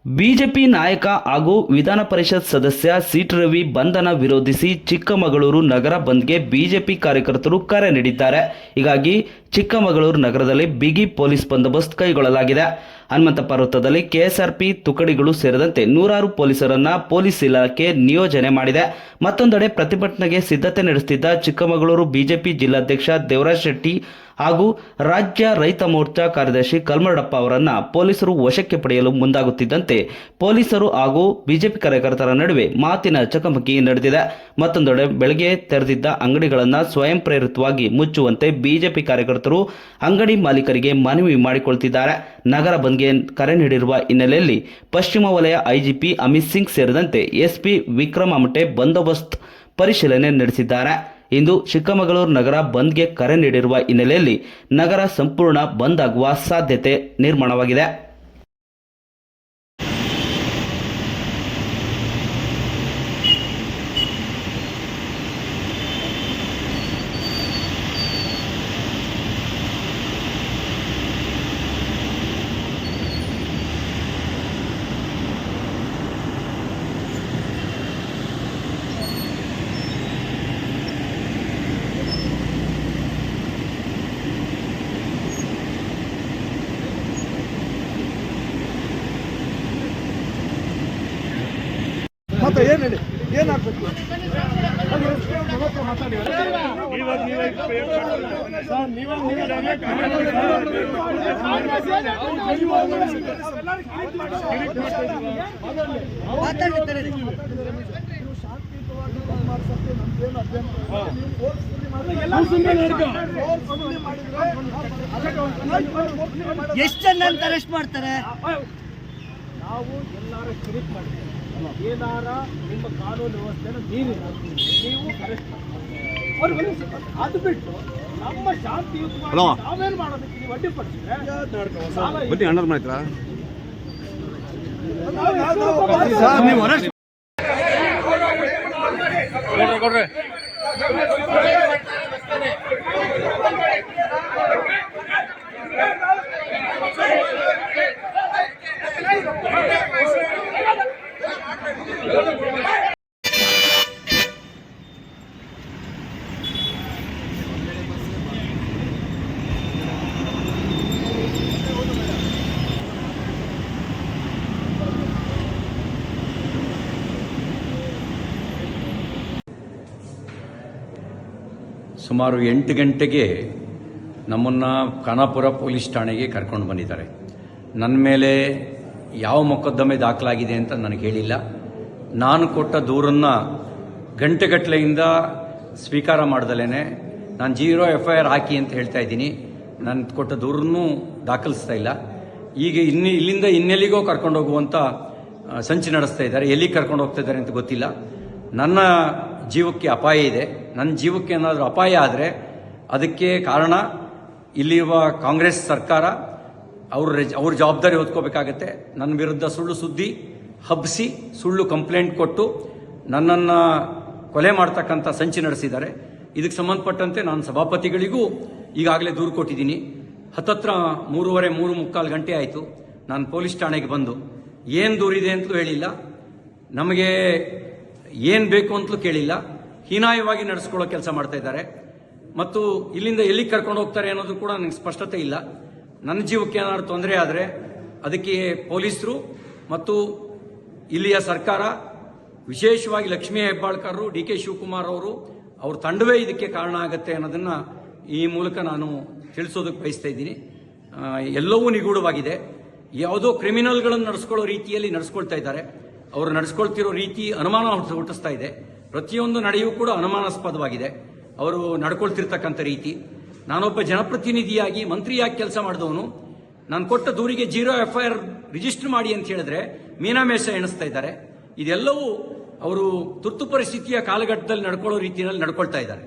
BJP ನಾಯಕ ಹಾಗೂ ವಿಧಾನ ಪರಿಷತ್ ಸದಸ್ಯ ಸಿಟಿ ರವಿ ಬಂಧನ ವಿರೋಧಿಸಿ ಚಿಕ್ಕಮಗಳೂರು ನಗರ ಬಂದ್ಗೆ ಬಿಜೆಪಿ ಕಾರ್ಯಕರ್ತರು ಕರೆ ನೀಡಿದ್ದಾರೆ. ಹೀಗಾಗಿ ಚಿಕ್ಕಮಗಳೂರು ನಗರದಲ್ಲಿ ಬಿಗಿ ಪೊಲೀಸ್ ಬಂದೋಬಸ್ತ್ ಕೈಗೊಳ್ಳಲಾಗಿದೆ. ಹನುಮಂತಪ್ಪ ವೃತ್ತದಲ್ಲಿ ಕೆಎಸ್ಆರ್ಪಿ ತುಕಡಿಗಳು ಸೇರಿದಂತೆ ನೂರಾರು ಪೊಲೀಸರನ್ನ ಪೊಲೀಸ್ ಇಲಾಖೆ ನಿಯೋಜನೆ ಮಾಡಿದೆ. ಮತ್ತೊಂದೆಡೆ ಪ್ರತಿಭಟನೆಗೆ ಸಿದ್ಧತೆ ನಡೆಸುತ್ತಿದ್ದ ಚಿಕ್ಕಮಗಳೂರು ಬಿಜೆಪಿ ಜಿಲ್ಲಾಧ್ಯಕ್ಷ ದೇವರಾಜ್ ಶೆಟ್ಟಿ ಹಾಗೂ ರಾಜ್ಯ ರೈತ ಮೋರ್ಚಾ ಕಾರ್ಯದರ್ಶಿ ಕಲ್ಮರಡಪ್ಪ ಅವರನ್ನ ಪೊಲೀಸರು ವಶಕ್ಕೆ ಪಡೆಯಲು ಮುಂದಾಗುತ್ತಿದ್ದಂತೆ ಪೊಲೀಸರು ಹಾಗೂ ಬಿಜೆಪಿ ಕಾರ್ಯಕರ್ತರ ನಡುವೆ ಮಾತಿನ ಚಕಮಕಿ ನಡೆದಿದೆ. ಮತ್ತೊಂದೆಡೆ ಬೆಳಗ್ಗೆ ತೆರೆದಿದ್ದ ಅಂಗಡಿಗಳನ್ನು ಸ್ವಯಂ ಪ್ರೇರಿತವಾಗಿ ಮುಚ್ಚುವಂತೆ ಬಿಜೆಪಿ ಕಾರ್ಯಕರ್ತರು ಅಂಗಡಿ ಮಾಲೀಕರಿಗೆ ಮನವಿ ಮಾಡಿಕೊಳ್ಳುತ್ತಿದ್ದಾರೆ. ನಗರ ಬಂದ್ಗೆ ಕರೆ ನೀಡಿರುವ ಹಿನ್ನೆಲೆಯಲ್ಲಿ ಪಶ್ಚಿಮ ವಲಯ ಐಜಿಪಿ ಅಮಿತ್ ಸಿಂಗ್ ಸೇರಿದಂತೆ ಎಸ್ಪಿ ವಿಕ್ರಮ್ ಆಮಟೆ ಬಂದೋಬಸ್ತ್ ಪರಿಶೀಲನೆ ನಡೆಸಿದ್ದಾರೆ. ಇಂದು ಚಿಕ್ಕಮಗಳೂರು ನಗರ ಬಂದ್ಗೆ ಕರೆ ನೀಡಿರುವ ಹಿನ್ನೆಲೆಯಲ್ಲಿ ನಗರ ಸಂಪೂರ್ಣ ಬಂದ್ ಆಗುವ ಸಾಧ್ಯತೆ ನಿರ್ಮಾಣವಾಗಿದೆ. ಮತ್ತೆ ಏನು ಹೇಳಿ ಏನಾಗಬೇಕು ಎಷ್ಟು ಜನ ಅರೆಸ್ಟ್ ಮಾಡ್ತಾರೆ? ನಾವು ಎಲ್ಲಾರ ಕಿರಿಕ್ ಮಾಡ್ತೀವಿ. ಏನಾರ ನಿಮ್ಮ ಕಾನೂನು ವ್ಯವಸ್ಥೆನ ಮೀರಿಲ್ಲ ನೀವು ಅರೆಸ್ಟ್ ಮಾಡ್ತೀವಿ. ಅದು ಬಿಟ್ಟು ನಮ್ಮ ಶಾಂತಿಯುತ ನಾವೇನು ಮಾಡೋದಕ್ಕೆ ನೀವು ಅಡ್ಡಿಪಡಿಸಿದ್ರೆ ಅಣ್ಣದ ಮಾಡ್ತೀರಾ ನೀವು ಅರೆಸ್ಟ್ ಕೊಡ್ರಿ ಸುಮಾರು 8 ಗಂಟೆಗೆ ನಮ್ಮನ್ನು ಖಾನಾಪುರ ಪೊಲೀಸ್ ಠಾಣೆಗೆ ಕರ್ಕೊಂಡು ಬಂದಿದ್ದಾರೆ. ನನ್ನ ಮೇಲೆ ಯಾವ ಮೊಕದ್ದಮೆ ದಾಖಲಾಗಿದೆ ಅಂತ ನನಗೆ ಹೇಳಿಲ್ಲ. ನಾನು ಕೊಟ್ಟ ದೂರನ್ನು ಗಂಟೆಗಟ್ಟಲೆಯಿಂದ ಸ್ವೀಕಾರ ಮಾಡ್ದಲೇ ನಾನು 0 FIR ಹಾಕಿ ಅಂತ ಹೇಳ್ತಾ ಇದ್ದೀನಿ. ನಾನು ಕೊಟ್ಟ ದೂರನ್ನು ದಾಖಲಿಸ್ತಾ ಇಲ್ಲ. ಈಗ ಇಲ್ಲಿಂದ ಇನ್ನೆಲ್ಲಿಗೋ ಕರ್ಕೊಂಡು ಹೋಗುವಂಥ ಸಂಚು ನಡೆಸ್ತಾ ಇದ್ದಾರೆ. ಎಲ್ಲಿಗೆ ಕರ್ಕೊಂಡು ಹೋಗ್ತಾ ಇದ್ದಾರೆ ಅಂತ ಗೊತ್ತಿಲ್ಲ. ನನ್ನ ಜೀವಕ್ಕೆ ಅಪಾಯ ಇದೆ. ನನ್ನ ಜೀವಕ್ಕೆ ಏನಾದರೂ ಅಪಾಯ ಆದರೆ ಅದಕ್ಕೆ ಕಾರಣ ಇಲ್ಲಿರುವ ಕಾಂಗ್ರೆಸ್ ಸರ್ಕಾರ. ಅವ್ರ ಜವಾಬ್ದಾರಿ ಹೊತ್ಕೋಬೇಕಾಗತ್ತೆ. ನನ್ನ ವಿರುದ್ಧ ಸುಳ್ಳು ಸುದ್ದಿ ಹಬ್ಬಿಸಿ ಸುಳ್ಳು ಕಂಪ್ಲೇಂಟ್ ಕೊಟ್ಟು ನನ್ನನ್ನು ಕೊಲೆ ಮಾಡ್ತಕ್ಕಂಥ ಸಂಚು ನಡೆಸಿದ್ದಾರೆ. ಇದಕ್ಕೆ ಸಂಬಂಧಪಟ್ಟಂತೆ ನಾನು ಸಭಾಪತಿಗಳಿಗೂ ಈಗಾಗಲೇ ದೂರು ಕೊಟ್ಟಿದ್ದೀನಿ. ಹತ್ತತ್ರ 3:45 ಗಂಟೆ ಆಯಿತು. ನಾನು ಪೊಲೀಸ್ ಠಾಣೆಗೆ ಬಂದು ಏನು ದೂರಿದೆ ಅಂತಲೂ ಹೇಳಿಲ್ಲ, ನಮಗೆ ಏನು ಬೇಕು ಅಂತಲೂ ಕೇಳಿಲ್ಲ. ಹೀನಾಯವಾಗಿ ನಡೆಸ್ಕೊಳ್ಳೋ ಕೆಲಸ ಮಾಡ್ತಾ ಇದ್ದಾರೆ. ಮತ್ತು ಇಲ್ಲಿಂದ ಎಲ್ಲಿಗೆ ಕರ್ಕೊಂಡು ಹೋಗ್ತಾರೆ ಅನ್ನೋದು ಕೂಡ ನನಗೆ ಸ್ಪಷ್ಟತೆ ಇಲ್ಲ. ನನ್ನ ಜೀವಕ್ಕೆ ಏನಾದ್ರು ತೊಂದರೆ ಆದರೆ ಅದಕ್ಕೆ ಪೊಲೀಸರು ಮತ್ತು ಇಲ್ಲಿಯ ಸರ್ಕಾರ, ವಿಶೇಷವಾಗಿ ಲಕ್ಷ್ಮೀ ಹೆಬ್ಬಾಳ್ಕರ್, DK ಶಿವಕುಮಾರ್ ಅವ್ರ ತಂಡವೇ ಇದಕ್ಕೆ ಕಾರಣ ಆಗುತ್ತೆ ಅನ್ನೋದನ್ನು ಈ ಮೂಲಕ ನಾನು ತಿಳಿಸೋದಕ್ಕೆ ಬಯಸ್ತಾ ಇದ್ದೀನಿ. ಎಲ್ಲವೂ ನಿಗೂಢವಾಗಿದೆ. ಯಾವುದೋ ಕ್ರಿಮಿನಲ್ಗಳನ್ನು ನಡೆಸ್ಕೊಳ್ಳೋ ರೀತಿಯಲ್ಲಿ ನಡೆಸ್ಕೊಳ್ತಾ ಇದ್ದಾರೆ. ಅವರು ನಡೆಸ್ಕೊಳ್ತಿರೋ ರೀತಿ ಅನುಮಾನ ಹುಟ್ಟಿಸ್ತಾ ಇದೆ. ಪ್ರತಿಯೊಂದು ನಡೆಯೂ ಕೂಡ ಅನುಮಾನಾಸ್ಪದವಾಗಿದೆ ಅವರು ನಡ್ಕೊಳ್ತಿರ್ತಕ್ಕಂಥ ರೀತಿ. ನಾನೊಬ್ಬ ಜನಪ್ರತಿನಿಧಿಯಾಗಿ ಮಂತ್ರಿಯಾಗಿ ಕೆಲಸ ಮಾಡಿದವನು. ನಾನು ಕೊಟ್ಟ ದೂರಿಗೆ 0 FIR ರಿಜಿಸ್ಟರ್ ಮಾಡಿ ಅಂತ ಹೇಳಿದ್ರೆ ಮೀನಾಮೇಷ ಎಣಿಸ್ತಾ ಇದ್ದಾರೆ. ಇದೆಲ್ಲವೂ ಅವರು ತುರ್ತು ಪರಿಸ್ಥಿತಿಯ ಕಾಲಘಟ್ಟದಲ್ಲಿ ನಡ್ಕೊಳ್ಳೋ ರೀತಿಯಲ್ಲಿ ನಡ್ಕೊಳ್ತಾ ಇದ್ದಾರೆ.